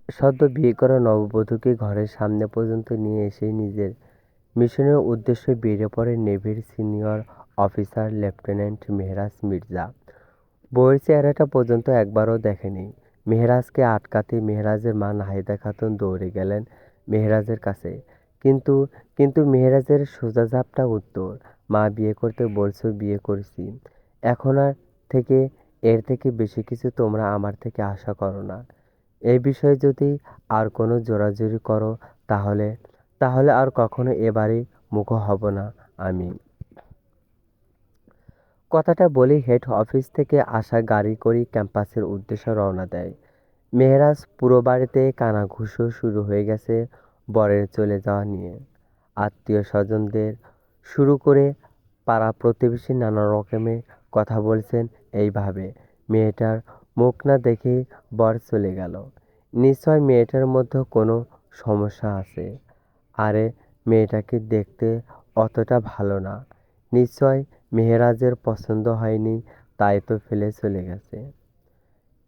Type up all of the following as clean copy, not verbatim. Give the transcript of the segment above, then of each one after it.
সদ্য বিয়ে করা নববধূকে ঘরের সামনে পর্যন্ত নিয়ে এসে নিজের মিশনের উদ্দেশ্যে বেরিয়ে পড়ে নেভির senior officer lieutenant Mehraj Mirza. বউয়ের চেহারাটা পর্যন্ত একবারও দেখেনি। মেহরাজকে আটকাতে মেহরাজের মা নাহিদা খাতুন দৌড়ে গেলেন মেহরাজের কাছে। কিন্তু কিন্তু মেহরাজের সোজাসাপটা উত্তর, মা বিয়ে করতে বলছো, বিয়ে করছি। এখন থেকে এর থেকে বেশি কিছু তোমরা আমার থেকে আশা করো না। এই বিষয়ে যদি আর কোনো জোরাজুরি করো তাহলে তাহলে আর কখনো এ বাড়ি মুখো হব না আমি। কথাটা বলেই হেড অফিস থেকে আসা গাড়ি করে ক্যাম্পাসের উদ্দেশ্যে রওনা দেয়। মেহরাজ পুরো বাড়িতে কানাঘুষো শুরু হয়ে গেছে বরের চলে যাওয়া নিয়ে। আত্মীয় স্বজনদের শুরু করে পাড়া প্রতিবেশী নানা রকমের কথা বলছেন এইভাবে, মেয়েটার মুখ না দেখেই বর চলে গেল। নিশ্চয় মেয়েটার মধ্যে কোনো সমস্যা আছে। আরে, মেয়েটাকে দেখতে অতটা ভালো না। নিশ্চয় মেহেরাজের পছন্দ হয়নি, তাই তো ফেলে চলে গেছে।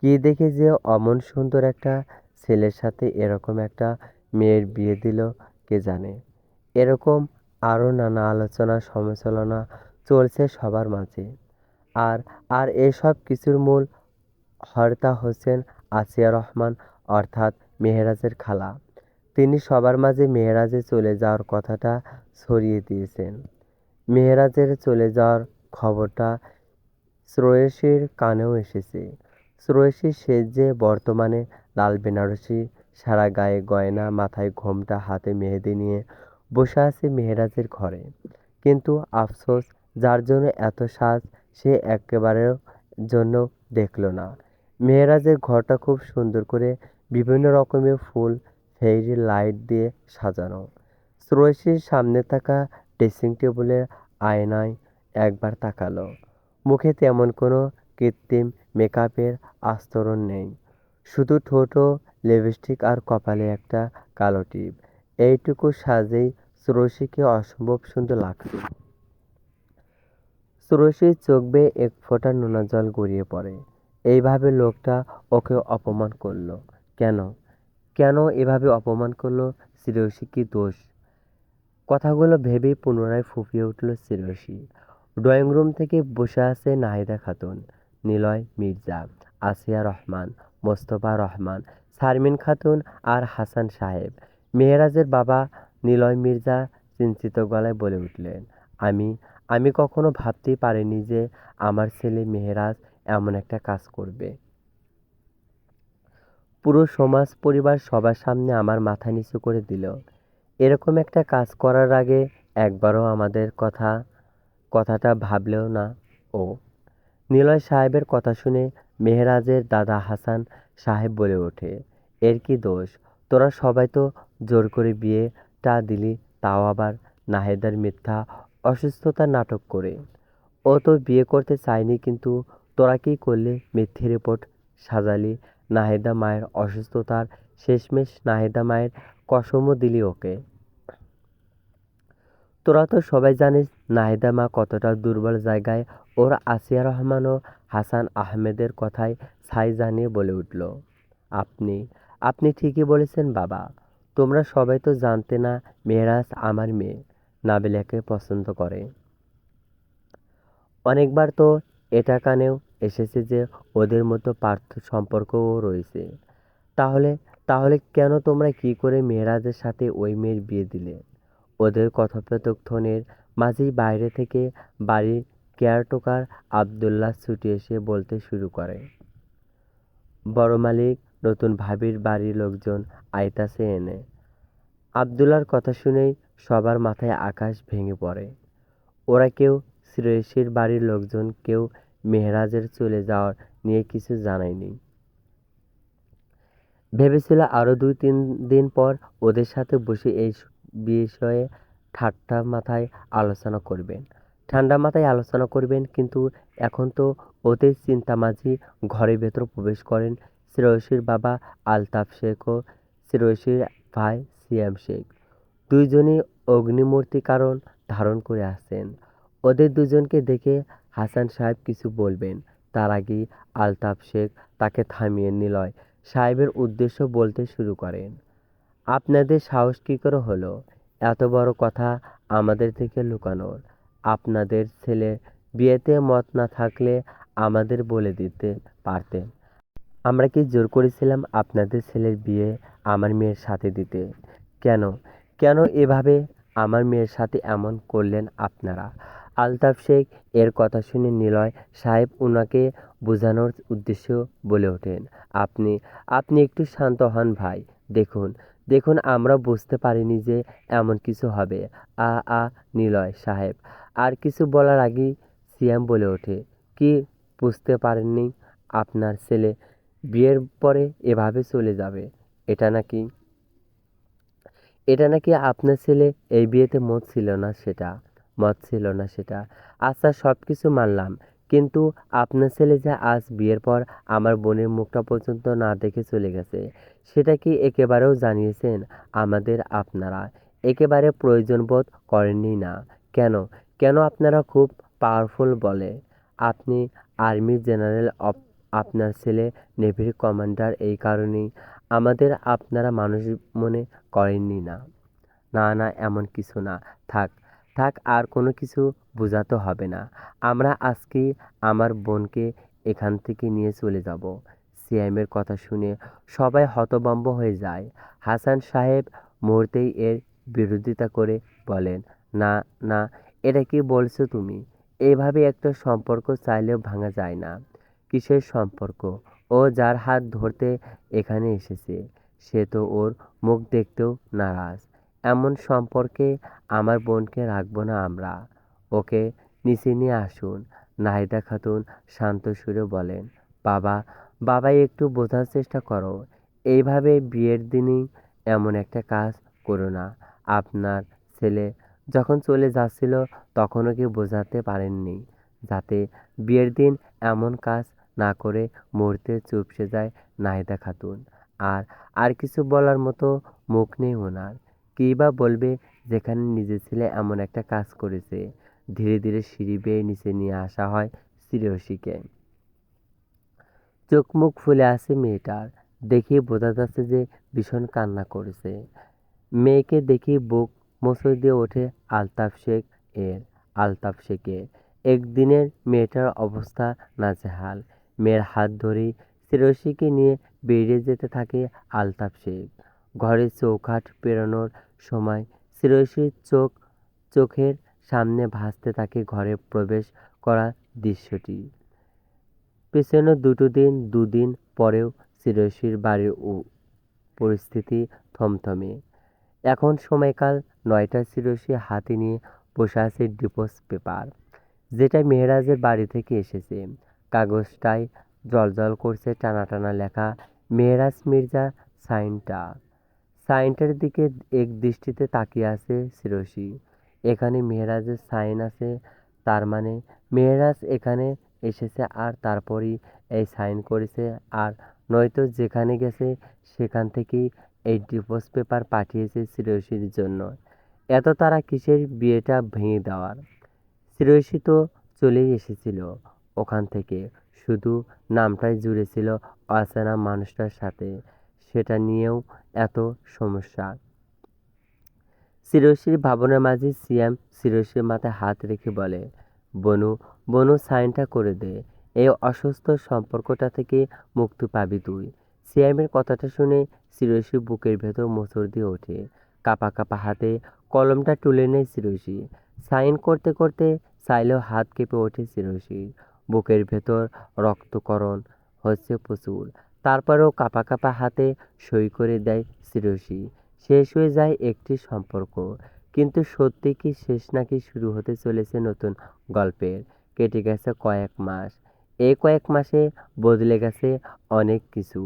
কি দেখে যে অমন সুন্দর একটা ছেলের সাথে এরকম একটা মেয়ের বিয়ে দিল কে জানে। এরকম আরও নানা আলোচনা সমালোচনা চলছে সবার মাঝে। আর আর এসব কিছুর মূল হর্তা হচ্ছেন আসিয়া রহমান, অর্থাৎ মেহেরাজের খালা। তিনি সবার মাঝে মেহেরাজের চলে যাওয়ার কথাটা ছড়িয়ে দিয়েছেন। মেহেরাজের চলে যাওয়ার খবরটা শ্রেয়সীর কানেও এসেছে। শ্রেয়সী, সে যে বর্তমানে লাল বেনারসি, সারা গায়ে গয়না, মাথায় ঘোমটা, হাতে মেহেদি নিয়ে বসে আছে মেহেরাজের ঘরে। কিন্তু আফসোস, যার জন্য এত সাজ সে একেবারের জন্য দেখল না। মেহেরাজের ঘরটা খুব সুন্দর করে বিভিন্ন রকমের ফুল, ফেরি লাইট দিয়ে সাজানো। শ্রেয়সীর সামনে থাকা ড্রেসিং টেবিলের আয়নায় একবার তাকালো। মুখে তেমন কোনো কৃত্রিম মেকআপের আস্তরণ নেই। শুধু ঠোঁটো লিপস্টিক আর কপালে একটা কালো টিপ। এইটুকু সাজেই শ্রেয়সীকে অসম্ভব সুন্দর লাগছে। শ্রেয়সীর চোখ বেয়ে এক ফোঁটা নোনা জল গড়িয়ে পড়ে। এইভাবে লোকটা ওকে অপমান করলো কেন? কেন এভাবে অপমান করলো? শ্রেয়সী কি দোষ? কথাগুলো ভেবেই পুনরায় ফুঁপিয়ে উঠল শ্রেয়সী। ড্রয়িং রুম থেকে বসে আছে নাহিদা খাতুন, নিলয় মির্জা, আসিয়া রহমান, মোস্তফা রহমান, শারমিন খাতুন আর হাসান সাহেব। মেহেরাজের বাবা নিলয় মির্জা চিন্তিত গলায় বলে উঠলেন, আমি আমি কখনো ভাবতেই পারিনি যে আমার ছেলে মেহেরাজ এমন একটা কাজ করবে। পুরো সমাজ পরিবার সবার সামনে আমার মাথা নিচু করে দিল। এরকম একটা কাজ করার আগে একবারও আমাদের কথাটা ভাবলেও না ও। নিলয় সাহেবের কথা শুনে মেহেরাজের দাদা হাসান সাহেব বলে ওঠে, এর কি দোষ? তোরা সবাই তো জোর করে বিয়েটা দিলি, তাও আবার নাহিদার মিথ্যা অসুস্থতার নাটক করে। ও তো বিয়ে করতে চায়নি, কিন্তু তোরা কি করলি? মিথ্যে রিপোর্ট সাজালি, নাহিদা মায়ের অসুস্থতার শেষমেশ নাহিদা মায়ের কসমও দিলি ওকে। তোরা তো সবাই জানিস নাহিদা মা কতটা দুর্বল জায়গায়। ওর আসিয়া রহমান ও হাসান আহমেদের কথায় ছাই জানিয়ে বলে উঠল, আপনি আপনি ঠিকই বলেছেন বাবা। তোমরা সবাই তো জানতে না মেহেরাজ আমার মেয়ে নাবিলাকে পছন্দ করে। অনেকবার তো এটা কানেও এসেছে যে ওদের মতো পার্থ সম্পর্কও রয়েছে। তাহলে তাহলে কেন তোমরা কি করে মেহেরাজের সাথে ওই মেয়ের বিয়ে দিলে? ওদের কথোপকথনের মাঝেই বাইরে থেকে বাড়ির কেয়ারটেকার আবদুল্লাহ ছুটে এসে বলতে শুরু করে, বড় মালিক, নতুন ভাবির বাড়ির লোকজন আইতাছে এনে। আবদুল্লাহর কথা শুনেই সবার মাথায় আকাশ ভেঙে পড়ে। ওরা কেউ, শ্রেয়সীর বাড়ির লোকজন কেউ মেহেরাজের চলে যাওয়ার নিয়ে কিছু জানায়নি। ভেবেছিল আরও 2-3 দিন পর ওদের সাথে বসে এই বিষয়ে ঠান্ডা মাথায় আলোচনা করবেন। কিন্তু এখন তো ওদের চিন্তামাঝি ঘরের ভেতর প্রবেশ করেন শ্রেয়সীর বাবা আলতাফ শেখ ও শ্রেয়সীর ভাই সিয়াম শেখ। দুইজনই অগ্নিমূর্তি কারণ ধারণ করে আসছেন। ওদের দুজনকে দেখে হাসান সাহেব কিছু বলবেন, তার আগেই আলতাফ শেখ তাকে থামিয়ে নিলয় সাহেবের উদ্দেশ্য বলতে শুরু করেন। আপনাদের সাহস কী করে হলো এত বড় কথা আমাদের থেকে লুকানোর? আপনাদের ছেলে বিয়েতে মত না থাকলে আমাদের বলে দিতে পারতেন। আমরা কি জোর করেছিলাম আপনাদের ছেলের বিয়ে আমার মেয়ের সাথে দিতে? কেন কেন এভাবে আমার মেয়ের সাথে এমন করলেন আপনারা? আলতাফ শেখ এর কথা শুনে নিলয় সাহেব উনাকে বোঝানোর উদ্দেশ্য বলে ওঠেন, আপনি আপনি একটু শান্ত হন ভাই। দেখুন দেখুন আমরা বুঝতে পারিনি যে এমন কিছু হবে। আ আ নিলয় সাহেব আর কিছু বলার আগেই সিয়াম বলে ওঠে, কি বুঝতে পারেননি? আপনার ছেলে বিয়ের পরে এভাবে চলে যাবে? এটা নাকি এটা নাকি আপনার ছেলে এই বিয়েতে মত ছিল না সেটা। আচ্ছা সব কিছু মানলাম, কিন্তু আপনার ছেলে যে আজ বিয়ের পর আমার বোনের মুখটা পর্যন্ত না দেখে চলে গেছে, সেটা কি একেবারেও জানিয়েছেন আমাদের আপনারা? একেবারে প্রয়োজন বোধ করেননি না? কেন কেন আপনারা খুব পাওয়ারফুল বলে? আপনি আর্মি জেনারেল, আপনার ছেলে নেভির কমান্ডার, এই কারণেই আমাদের আপনারা মানুষ মনে করেননি না? না না এমন কিছু না। থাক থাক আর কোনো কিছু বোঝাতে হবে না। আমরা আজকেই আমার বোনকে এখান থেকে নিয়ে চলে যাব। সিয়ামের কথা শুনে সবাই হতভম্ব হয়ে যায়। হাসান সাহেব মুহূর্তেই এর বিরোধিতা করে বলেন, না না, এটা কি বলছো তুমি? এইভাবে একটা সম্পর্ক চাইলেও ভাঙা যায় না। কিসের সম্পর্ক? ও যার হাত ধরতে এখানে এসেছে সে তো ওর মুখ দেখতেও নারাজ। এমন সম্পর্কে আমার বোনকে রাখবো না আমরা। ওকে নিচে নিয়ে আসুন। নাহিদা খাতুন শান্ত সুরে বলেন, বাবা বাবা একটু বোঝার চেষ্টা করো। এইভাবে বিয়ের দিনই এমন একটা কাজ করো না। আপনার ছেলে যখন চলে যাচ্ছিল তখন ওকে বোঝাতে পারেননি যাতে বিয়ের দিন এমন কাজ না করে মুহূর্তে চুপসে যায় নাহিদা খাতুন। আর আর কিছু বলার মতো মুখ নেই ওনার। কী বা বলবে যেখানে নিজের ছেলে এমন একটা কাজ করেছে। ধীরে ধীরে সিঁড়ি বেয়ে নিচে নিয়ে আসা হয় শ্রেয়সীকে। চোখ মুখ ফুলে আছে মেয়েটার। দেখেই বোঝা যাচ্ছে যে ভীষণ কান্না করেছে। মেয়েকে দেখেই বুক মোচড় দিয়ে ওঠে এর আলতাফ শেখের। একদিনের মেয়েটার অবস্থা নাজেহাল। মেয়ের হাত ধরেই শ্রেয়সীকে নিয়ে বেরিয়ে যেতে থাকে আলতাফ শেখ। ঘরের চৌকাঠ পেরোনোর সময় শ্রেয়সীর চোখের সামনে ভাসতে থাকে ঘরে প্রবেশ করার দৃশ্যটি। পেছনে দুদিন পরেও শ্রেয়সীর বাড়ির পরিস্থিতি থমথমে। এখন সময়কাল ৯টা। শ্রেয়সী হাতে নিয়ে বসে আছে ডিভোর্স পেপার, যেটা মেহেরাজের বাড়ি থেকে এসেছে। কাগজটায় জ্বলজ্বল করছে টানা টানা লেখা মেহেরাজ মির্জা সাইনটা। সাইনটার দিকে এক দৃষ্টিতে তাকিয়ে আছে শ্রেয়সী। এখানে মেহেরাজের সাইন আছে, তার মানে মেহেরাজ এখানে এসেছে আর তারপরই এই সাইন করেছে। আর নয়তো যেখানে গেছে সেখান থেকেই এই ডিভোর্স পেপার পাঠিয়েছে শ্রেয়সীর জন্য। এত তাড়া কিসের বিয়েটা ভেঙে দেওয়ার? শ্রেয়সী তো চলেই এসেছিল ওখান থেকে, শুধু নামটাই জুড়ে ছিল অচেনা মানুষটার সাথে। সেটা নিয়েও এত সমস্যা। শ্রেয়সীর ভাবনার মাঝে সিয়াম শ্রেয়সীর মাথায় হাত রেখে বলে, বনু বনু সাইনটা করে দে। এই অসুস্থ সম্পর্কটা থেকে মুক্তি পাবি তুই। সিয়ামের কথাটা শুনে শ্রেয়সীর বুকের ভেতর মোচড় দিয়ে ওঠে। কাঁপা কাঁপা হাতে কলমটা তুলে নেয় শ্রেয়সী। সাইন করতে করতে চাইলেও হাত কেঁপে ওঠে শ্রেয়সীর। বুকের ভেতর রক্তকরণ হচ্ছে প্রচুর। তারপরেও কাঁপা কাঁপা হাতে সই করে দেয় শ্রেয়সী। শেষ হয়ে যায় একটি সম্পর্ক। কিন্তু সত্যি কি শেষ নাকি শুরু হতে চলেছে নতুন গল্পের? কেটে গেছে কয়েক মাস। এই কয়েক মাসে বদলে গেছে অনেক কিছু।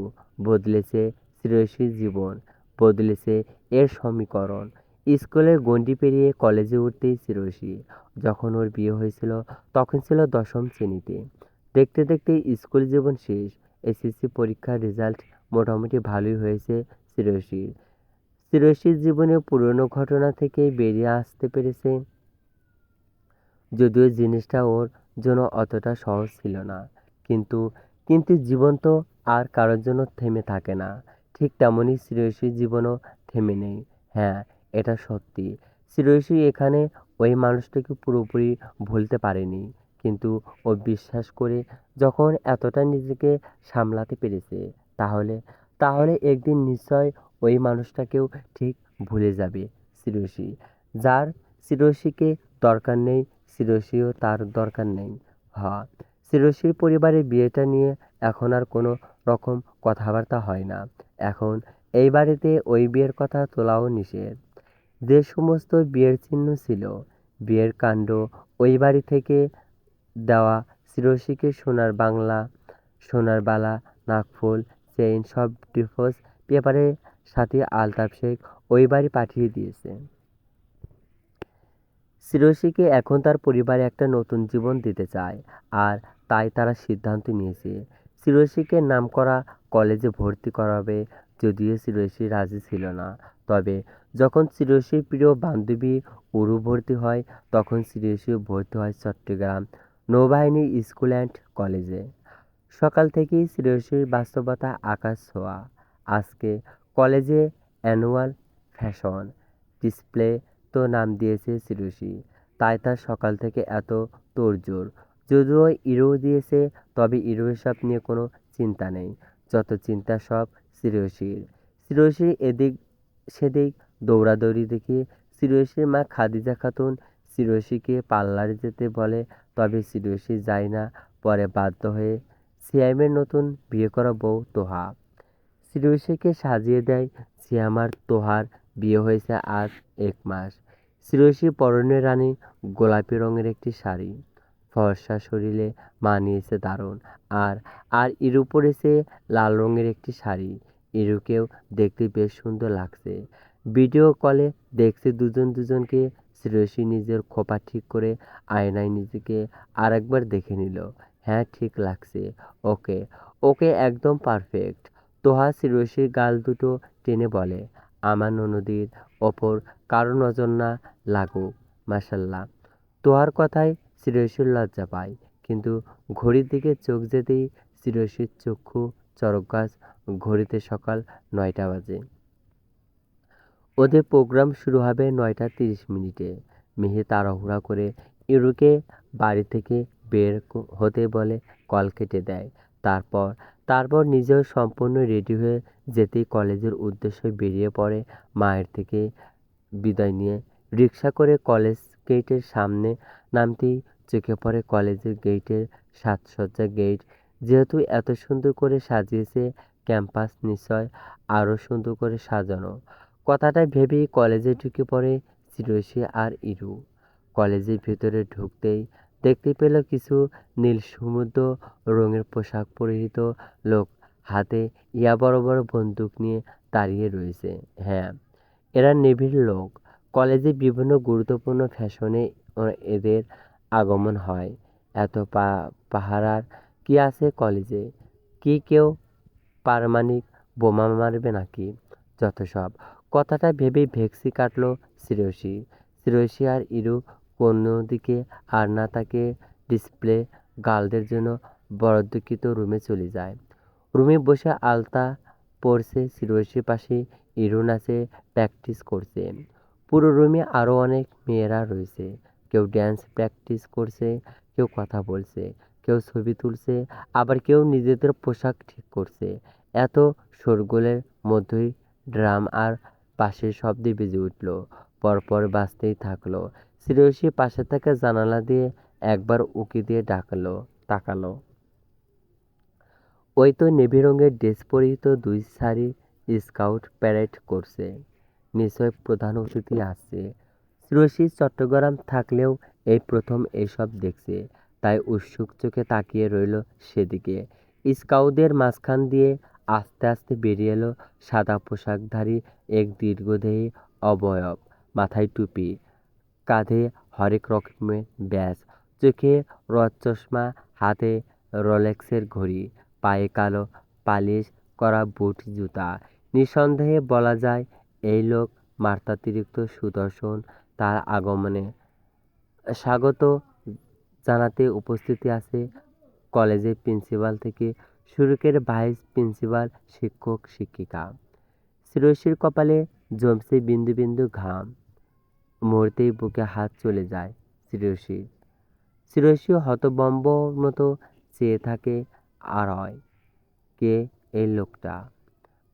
বদলেছে শ্রেয়সীর জীবন, বদলেছে এর সমীকরণ। স্কুলের গণ্ডি পেরিয়ে কলেজে উঠতেই শ্রেয়সী, যখন ওর বিয়ে হয়েছিল তখন ছিল ১০ম শ্রেণীতে। দেখতে দেখতে স্কুল জীবন শেষ। এসএসসি পরীক্ষার রেজাল্ট মোটামুটি ভালোই হয়েছে শ্রেয়সীর। শ্রেয়সীর জীবনে পুরনো ঘটনা থেকে বেরিয়ে আসতে পেরেছে, যদিও জিনিসটা ওর জন্য অতটা সহজ ছিল না। কিন্তু কিন্তু জীবন তো আর কারোর জন্য থেমে থাকে না। ঠিক তেমনই শ্রেয়সীর জীবনও থেমে নেই। হ্যাঁ, এটা সত্যি। শ্রেয়সী এখানে ওই মানুষটাকে পুরোপুরি ভুলতে পারেনি। কিন্তু ও বিশ্বাস করে যখন এতটা নিজেকে সামলাতে পেরেছে, তাহলে তাহলে একদিন নিশ্চয় ওই মানুষটাকেও ঠিক ভুলে যাবে শ্রেয়সী। যার শ্রেয়সীকে দরকার নেই, শ্রেয়সীও তার দরকার নেই। হ্যাঁ, শ্রেয়সীর পরিবারের বিয়েটা নিয়ে এখন আর কোনো রকম কথাবার্তা হয় না। এখন এই বাড়িতে ওই বিয়ের কথা তোলাও নিষেধ। যে সমস্ত বিয়ের চিহ্ন ছিল, বিয়ের কাণ্ড, ওই বাড়ি থেকে দেওয়া শ্রেয়সীকে সোনার বাংলা, সোনার বালা, নাকফুল, চেইন সব ডিভোর্স পেপারের সাথে আলতাফ শেখ ওই বাড়ি পাঠিয়ে দিয়েছে। শ্রেয়সীকে এখন তার পরিবার একটা নতুন জীবন দিতে চায়, আর তাই তারা সিদ্ধান্ত নিয়েছে শ্রেয়সীকে নামকরা কলেজে ভর্তি করাবে। যদিও শ্রেয়সী রাজি ছিল না। তবে যখন শ্রেয়সীর প্রিয় বান্ধবী উরু ভর্তি হয়, তখন শ্রেয়সীও ভর্তি হয় চট্টগ্রাম নৌবাহিনী স্কুল অ্যান্ড কলেজে। সকাল থেকেই শ্রেয়সীর বাস্তবতা আকাশ ছোঁয়া। আজকে কলেজে অ্যানুয়াল ফ্যাশন ডিসপ্লে তো নাম দিয়েছে শ্রেয়সী, তাই তার সকাল থেকে এত তোড়জোড়। যদিও ইরো দিয়েছে, তবে ইরো এসব নিয়ে কোনো চিন্তা নেই। যত চিন্তা সব শ্রেয়সীর। শ্রেয়সীর এদিক সেদিক দৌড়াদৌড়ি দেখে শ্রেয়সীর মা খাদিজা খাতুন শ্রেয়সীকে পার্লারে যেতে বলে, তবে শ্রেয়সী যায় না। পরে বাধ্য হয়ে সিয়ামের নতুন বিয়ে করা বউ তোহা শ্রেয়সীকে সাজিয়ে দেয়। সিয়াম আর তোহার বিয়ে হয়েছে আজ 1 মাস। শ্রেয়সী পরনে রানী গোলাপি রঙের একটি শাড়ি, ফর্সা শরীরে মানিয়েছে দারুণ। আর আর ইরু পরেছে লাল রঙের একটি শাড়ি। ইরুকেও দেখতে বেশ সুন্দর লাগছে। ভিডিও কলে দেখছে দুজন দুজনকে। শ্রেয়সী নিজের খোপা ঠিক করে আয়নায় নিজেকে আরেকবার দেখে নিল। হ্যাঁ, ঠিক লাগছে। ওকে, ওকে একদম পারফেক্ট। তোহা শ্রেয়সীর গাল দুটো টেনে বলে, আমার ননদির ওপর কারো নজর না লাগুক, মাশাল্লাহ। তোহার কথায় শ্রেয়সীর লজ্জা পায়, কিন্তু ঘড়ির দিকে চোখ যেতেই শ্রেয়সীর চক্ষু চড়ক গাছ। ঘড়িতে সকাল 9টা বাজে। ওদের প্রোগ্রাম শুরু হবে 9টা 30 মিনিটে। মেহে তাড়াহুড়া করে ইরুকে বাড়ি থেকে বের হতে বলে কল কেটে দেয়। তারপর তারপর নিজেও সম্পূর্ণ রেডি হয়ে যেতেই কলেজের উদ্দেশ্যে বেরিয়ে পড়ে। মায়ের থেকে বিদায় নিয়ে রিকশা করে কলেজ গেটের সামনে নামতেই চোখে পড়ে কলেজের গেটের সাজসজ্জা। গেট যেহেতু এত সুন্দর করে সাজিয়েছে, ক্যাম্পাস নিশ্চয় আরও সুন্দর করে সাজানো। কথাটা ভেবেই কলেজে ঢুকে পড়ে শ্রেয়সী আর ইরু। কলেজের ভেতরে ঢুকতেই দেখতে পেল কিছু নীল সমুদ্র রঙের পোশাক পরিহিত লোক হাতে ইয়া বড় বড় বন্দুক নিয়ে দাঁড়িয়ে রয়েছে। হ্যাঁ, এরা নেভির লোক। কলেজে বিভিন্ন গুরুত্বপূর্ণ ফ্যাশনে এদের আগমন হয়। এত পাহারার কি আছে কলেজে? কি কেউ পারমাণবিক বোমা মারবে নাকি? যত সব। কথাটা ভেবেই ভেকসি কাটল শ্রেয়সী। শ্রেয়সী আর ইরু কোনো দিকে আর না তাকে ডিসপ্লে গার্লদের জন্য বরাদ্দকৃত রুমে চলে যায়। রুমে বসে আলতা পড়ছে শ্রেয়সীর পাশে ইরু নাচে প্র্যাকটিস করছে। পুরো রুমে আরও অনেক মেয়েরা রয়েছে। কেউ ড্যান্স প্র্যাকটিস করছে, কেউ কথা বলছে, কেউ ছবি তুলছে, আবার কেউ নিজেদের পোশাক ঠিক করছে। এত শোরগোলের মধ্যেই ড্রাম আর বাঁশির শব্দে বেজে উঠল। পরপর বাজতেই থাকলো। শ্রেয়সী পাশে থাকা জানালা দিয়ে একবার উঁকি দিয়ে তাকালো। ওই তো নেভি রঙের ড্রেস পরিহিত 2 সারি স্কাউট প্যারেড করছে। নিশ্চয় প্রধান অতিথি আসছে। শ্রেয়সী চট্টগ্রাম থাকলেও এই প্রথম এইসব দেখছে, তাই উৎসুক চোখে তাকিয়ে রইল সেদিকে। স্কাউটদের মাঝখান দিয়ে আস্তে আস্তে বেরিয়ে এলো সাদা পোশাকধারী এক দীর্ঘদেহী অবয়ব। মাথায় টুপি, কাঁধে হরেক রকমের ব্যাজ, চোখে রথচশমা, হাতে রোলেক্সের ঘড়ি, পায়ে কালো পালিশ করা বুট জুতা। নিঃসন্দেহে বলা যায় এই লোক মাত্রাতিরিক্ত সুদর্শন। তার আগমনে স্বাগত জানাতে উপস্থিত আছে কলেজের প্রিন্সিপাল থেকে সুরুকের ভাইস প্রিন্সিপাল, শিক্ষক শিক্ষিকা। শ্রেয়সীর কপালে জমছে বিন্দু বিন্দু ঘাম। মুহূর্তেই বুকে হাত চলে যায় শ্রেয়সীর। শ্রেয়সী হতবম্ব মতো চেয়ে থাকে। আর হয় কে এই লোকটা?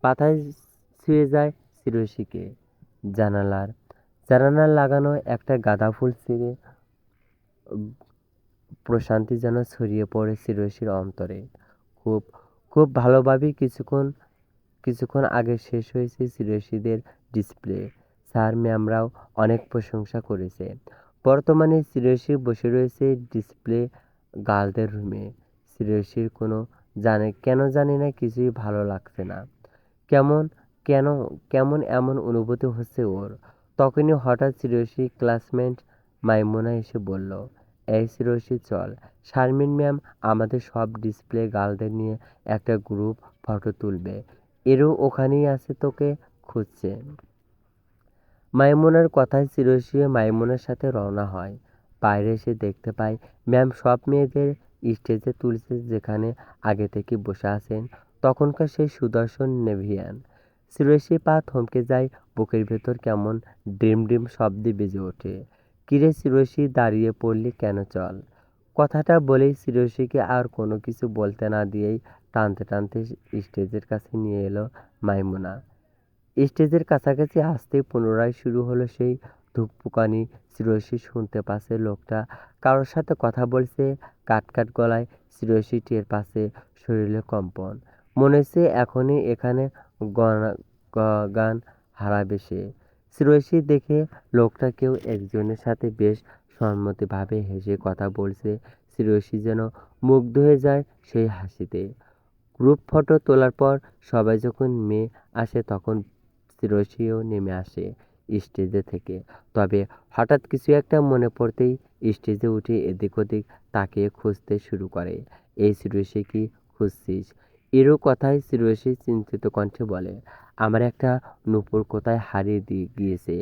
পাতায় ছুঁয়ে যায় শ্রেয়সীকে। জানালার জানালার লাগানো একটা গাঁদা ফুল ছিঁড়ে প্রশান্তি যেন ছড়িয়ে পড়ে শ্রেয়সীর অন্তরে। খুব খুব ভালোভাবেই কিছুক্ষণ আগে শেষ হয়েছে শ্রেয়সীদের ডিসপ্লে। স্যার ম্যামরাও অনেক প্রশংসা করেছে। বর্তমানে শ্রেয়সী বসে রয়েছে ডিসপ্লে গার্লদের রুমে। শ্রেয়সীর কেন জানি না কিছুই ভালো লাগছে না। কেমন কেন কেমন এমন অনুভূতি হচ্ছে ওর। তখনই হঠাৎ শ্রেয়সী ক্লাসমেট মাইমুনা এসে বলল, এই শ্রেয়সী চল, শারমিন ম্যাম আমাদের সব ডিসপ্লে গার্লদের নিয়ে একটা গ্রুপ ফটো তুলবে। এরও ওখানেই আছে, তোকে খুঁজছে। মাইমুনার কথায় শ্রেয়সী মাইমুনার সাথে রওনা হয়। বাইরে এসে দেখতে পায় ম্যাম সব মেয়েদের স্টেজে তুলছে, যেখানে আগে থেকে বসে আছেন তখনকার সেই সুদর্শন নেভিয়ান। শ্রেয়সী পা থমকে যায়, বুকের ভেতর কেমন ডিম ডিম শব্দে বেজে ওঠে। কিরে শ্রেয়সী, দাঁড়িয়ে পড়লি কেন? চল। কথাটা বলেই শ্রেয়সীকে আর কোনো কিছু বলতে না দিয়েই টানতে টানতে স্টেজের কাছে নিয়ে এলো মাইমুনা। স্টেজের কাছাকাছি আসতেই পুনরায় শুরু হলো সেই ধুকপুকানি। শ্রেয়সী শুনতে পাচ্ছে লোকটা কারোর সাথে কথা বলছে কাট কাট গলায়। শ্রেয়সী টের পাচ্ছে শরীরে কম্পন। মনে হচ্ছে এখনই এখানে গান হারাবে সে। শ্রেয়সী দেখে লোকটা কেউ একজনের সাথে বেশ সম্মতিভাবে হেসে কথা বলছে। শ্রেয়সী যেন মুগ্ধ হয়ে যায় সেই হাসিতে। গ্রুপ ফটো তোলার পর সবাই যখন আসে তখন শ্রেয়সীও নেমে আসে স্টেজে থেকে। তবে হঠাৎ কিছু একটা মনে পড়তেই স্টেজে উঠে এদিক ওদিক তাকিয়ে খুঁজতে শুরু করে। এই শ্রেয়সী, কি খুঁজছিস? এরও কথায় শ্রেয়সী চিন্তিত কণ্ঠে বলে, আমার একটা নূপুর কোথায় হারিয়ে গিয়েছে,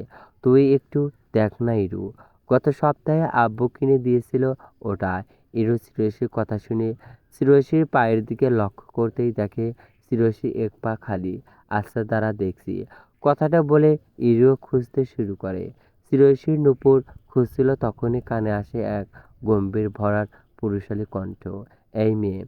তুই একটু দেখ না ইরু। গত সপ্তাহে আব্বু কিনে দিয়েছিল ওটা। ইরু শ্রেয়সীর কথা শুনে শ্রেয়সীর পায়ের দিকে লক্ষ্য করতেই দেখে শ্রেয়সী এক পা খালি। আচ্ছা দাঁড়া দেখছি। কথাটা বলে ইরিও খুঁজতে শুরু করে। শ্রেয়সীর নূপুর খুঁজছিল, তখনই কানে আসে এক গম্ভীর ভরাট পুরুষালী কণ্ঠ, এই মেয়ে।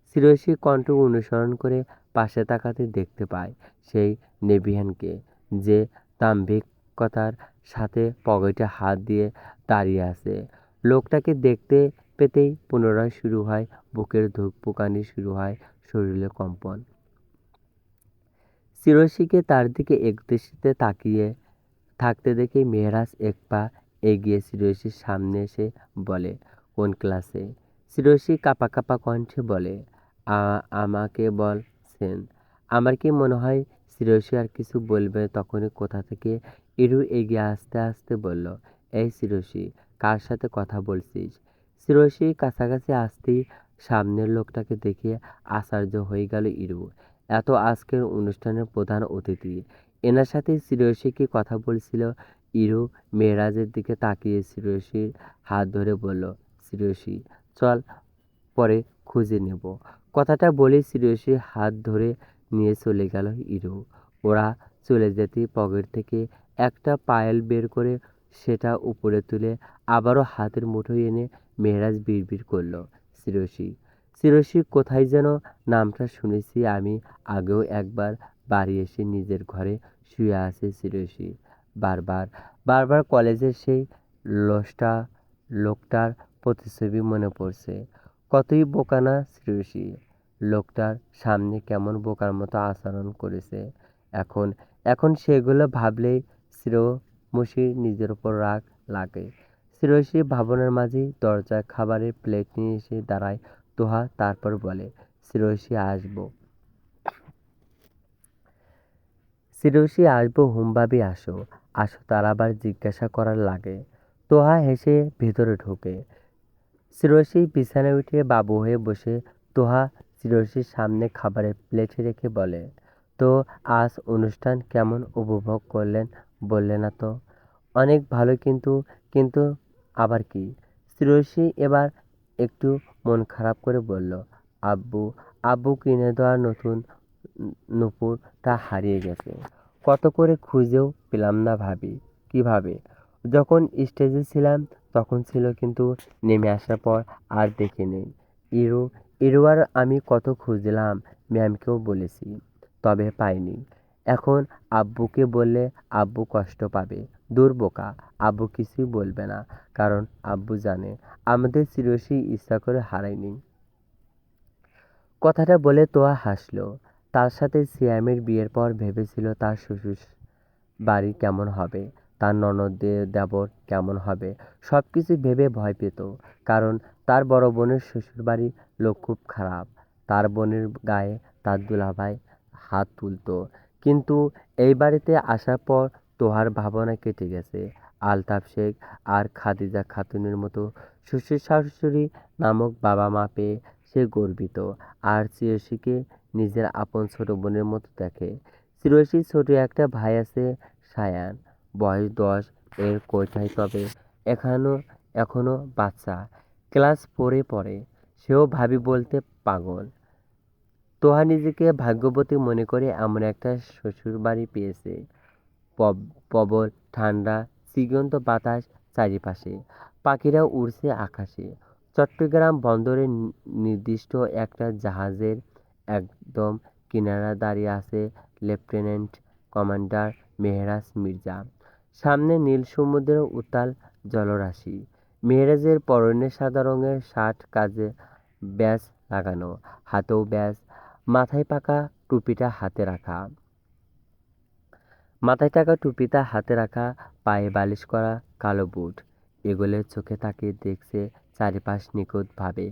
শ্রেয়সী কণ্ঠ অনুসরণ করে পাশে তাকাতে দেখতে পায় সেই নেভিয়ানকে, যে দাম্ভিকতার সাথে পকেটে হাত দিয়ে দাঁড়িয়ে আছে। লোকটাকে দেখতে পেতেই পুনরায় শুরু হয় বুকের ধুকপুকানি, শুরু হয় শরীরে কম্পন। শ্রেয়সীকে তার দিকে একদৃষ্টিতে তাকিয়ে থাকতে দেখে মেহরাজ এক পা এগিয়ে শ্রেয়সীর সামনে এসে বলে, কোন ক্লাসে? শ্রেয়সী কাঁপা কাঁপা কণ্ঠে বলে, আমাকে বলছেন। আমার কি মনে হয় শ্রেয়সী আর কিছু বলবে, তখনই কোথা থেকে ইরু এগিয়ে আসতে আসতে বলল, এই শ্রেয়সী, কার সাথে কথা বলছিস? শ্রেয়সী কাছাকাছি আসতেই সামনের লোকটাকে দেখে আশ্চর্য হয়ে গেল ইরু। এত আজকের অনুষ্ঠানের প্রধান অতিথি, এনার সাথে শ্রেয়সী কি কথা বলছিল? ইরু মেহরাজের দিকে তাকিয়ে শ্রেয়সীর হাত ধরে বলল, শ্রেয়সী চল, পরে খুঁজে নেব। কথাটা বলে শ্রেয়সীর হাত ধরে নিয়ে চলে গেল ইরু। ওরা চলে যেতেই পকেট থেকে একটা পায়েল বের করে সেটা উপরে তুলে আবারও হাতের মুঠোয় এনে মেহরাজ বিড়বিড় করল, শ্রেয়সী। শ্রেয়সী কোথায় যেন নামটা শুনেছি আমি আগেও একবার। বাড়ি এসে নিজের ঘরে শুয়ে আছে শ্রেয়সী। বারবার বারবার কলেজের সেই লোকটা লোকটার প্রতিচ্ছবি মনে পড়ছে। কতই বোকা না শ্রেয়সী! লোকটার সামনে কেমন বোকার মতো আচরণ করেছে। এখন এখন সেগুলো ভাবলেই শ্রেয়সীর নিজের ওপর রাগ লাগে। শ্রেয়সী ভাবনার মাঝেই দরজায় খাবারের প্লেট নিয়ে এসে দাঁড়ায় তোহা, তারপর বলে, শ্রেয়সী আসবো। শ্রেয়সী আসবো হুমভাবে আসো। আসো তার আবার জিজ্ঞাসা করার লাগে। তোহা হেসে ভেতরে ঢোকে। শ্রেয়সী বিছানায় উঠে বাবু হয়ে বসে। তোহা শ্রেয়সীর সামনে খাবারের প্লেট রেখে বলে, তো আজ অনুষ্ঠান কেমন উপভোগ করলেন বললে না তো? অনেক ভালো, কিন্তু কিন্তু আবার কি? শ্রেয়সী এবার একটু মন খারাপ করে বলল, আব্বু আব্বু কিনে দেওয়া নতুন নূপুরটা হারিয়ে গেছে। কত করে খুঁজেও পেলাম না, ভাবি কিভাবে। যখন স্টেজে ছিলাম তখন ছিল, কিন্তু নেমে আসার পর আর দেখি নেই। ইরু ইরু আর আমি কত খুঁজলাম, ম্যামকেও বলেছি, তবে পাইনি। এখন আব্বুকে বললে আব্বু কষ্ট পাবে। দূর বোকা, আব্বু কিছুই বলবে না, কারণ আব্বু জানে আমাদের চিরসী ইচ্ছা করে হারায়নি। কথাটা বলে তোয়া হাসলো। তার সাথে সিয়ামের বিয়ের পর ভেবেছিল তার শ্বশুর বাড়ি কেমন হবে, তার ননদ দেবর কেমন হবে, সব কিছু ভেবে ভয় পেত। কারণ তার বড় বোনের শ্বশুর বাড়ির লোক খুব খারাপ। তার বোনের গায়ে তার দুলাভাই হাত তুলতো। কিন্তু এই বাড়িতে আসার পর তোহার ভাবনা কেটে গেছে। আলতাফ শেখ আর খাদিজা খাতুনের মতো শ্বশুর শাশুড়ি নামক বাবা মা পেয়ে সে গর্বিত। আর চিরসীকে নিজের আপন ছোট বোনের মতো দেখে। চিরসীর ছোট একটা ভাই আছে, সায়ান, বয়স 10 এর কোঠায়, তবে এখনো বাচ্চা, ক্লাস 4-এ পড়ে। সেও ভাবি বলতে পাগল। তোহা নিজেকে ভাগ্যবতী মনে করে এমন একটা শ্বশুর বাড়ি পেয়েছে। প্রবল ঠান্ডা, দিগন্ত বাতাস চারিপাশে, পাখিরা উড়ছে আকাশে। চট্টগ্রাম বন্দরে নির্দিষ্ট একটা জাহাজের একদম কিনারা দাঁড়িয়ে আছে লেফটেন্যান্ট কমান্ডার মেহরাজ মির্জা। সামনে নীল সমুদ্রের উত্তাল জলরাশি। মেহরাজের পরনে সাদা রঙের শার্ট, কাজে ব্যাজ লাগানো, হাতেও ব্যাজ, মাথায় পাকা টুপিটা হাতে রাখা মাথায় টাকা টুপিটা হাতে রাখা, পায়ে বালিশ করা কালো বুট। এগুলোর চোখে তাকিয়ে দেখছে চারিপাশ নিখুঁতভাবে।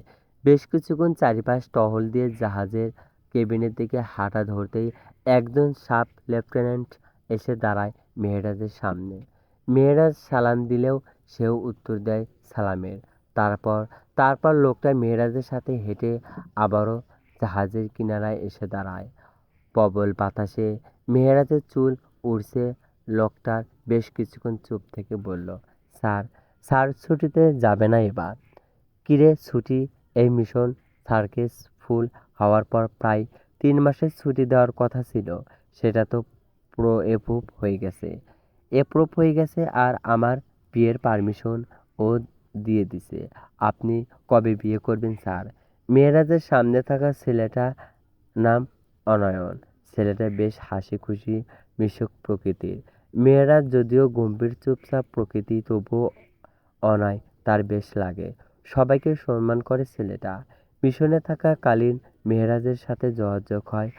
বেশ কিছুক্ষণ চারিপাশ টহল দিয়ে জাহাজের কেবিনের দিকে হাঁটা ধরতেই একজন সাব লেফটেন্যান্ট এসে দাঁড়ায় মেহেরাজের সামনে। মেহেরাজ সালাম দিলেও সেও উত্তর দেয় সালামের। তারপর তারপর লোকটা মেহেরাজের সাথে হেঁটে আবারও জাহাজের কিনারায় এসে দাঁড়ায়। প্রবল বাতাসে মেহেরাজের চুল উড়ছে। লোকটার বেশ কিছুক্ষণ চুপ থেকে বলল, স্যার, স্যার ছুটিতে যাবে না এবার? কিরে ছুটি? এই মিশন সাকসেসফুল হওয়ার পর প্রায় 3 মাসের ছুটি দেওয়ার কথা ছিল, সেটা তো এপ্রুভ হয়ে গেছে আর আমার বিয়ের পারমিশন ও দিয়ে দিছে। আপনি কবে বিয়ে করবেন স্যার? মেয়েরাজের সামনে থাকা ছেলেটার নাম অনয়ন। ছেলেটা বেশ হাসি খুশি মিশুক প্রকৃতির। মেয়েরাজ যদিও গম্ভীর চুপচাপ প্রকৃতি, তবুও অনয় তার বেশ লাগে। সবাইকে সম্মান করে ছেলেটা। মিশনে থাকা কালীন মেহেরাজের সাথে যোগাযোগ হয়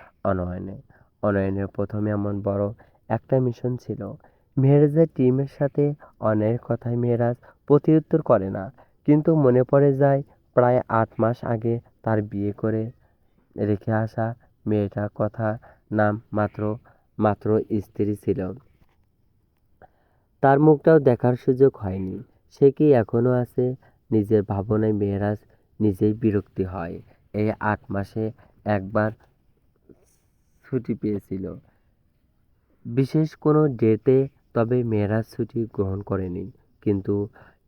অনয়নের প্রথম এমন বড় একটা মিশন ছিল। মেহেরাজের টিমের সাথে অনয়ের কথায় মেহেরাজ প্রতিউত্তর করে না, কিন্তু মনে পড়ে যায় প্রায় 8 মাস আগে তার বিয়ে করে রেখে আসা মেয়েটার কথা। নাম মাত্র স্ত্রী ছিল। তার মুখটাও দেখার সুযোগ হয়নি। সে কি এখনো আছে? নিজের ভাবনায় মেহেরাজ নিজেই বিরক্তি হয়। এই 8 মাসে একবার ছুটি পেয়েছিল, বিশেষ কোনো ডেতে, তবে মেয়েরাজ ছুটি গ্রহণ করেনি। কিন্তু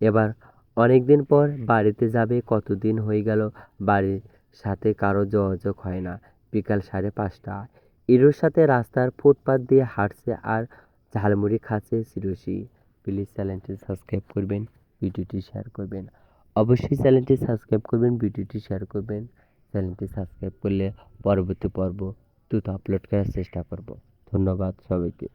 এবার অনেকদিন পর বাড়িতে যাবে। কতদিন হয়ে গেল বাড়ির সাথে কারো যোগাযোগ হয় না। বিকাল 5:30। ইরুর সাথে রাস্তার ফুটপাত দিয়ে হাঁটছে আর ঝালমুড়ি খাচ্ছে চিরসী। প্লিজ চ্যানেলটি সাবস্ক্রাইব করবেন, ভিডিওটি শেয়ার করবেন। অবশ্যই চ্যানেলটি সাবস্ক্রাইব করবেন, ভিডিওটি শেয়ার করবেন। চ্যানেলটি সাবস্ক্রাইব করলে পরবর্তী পর্ব দ্রুত আপলোড করার চেষ্টা করব। ধন্যবাদ সবাইকে।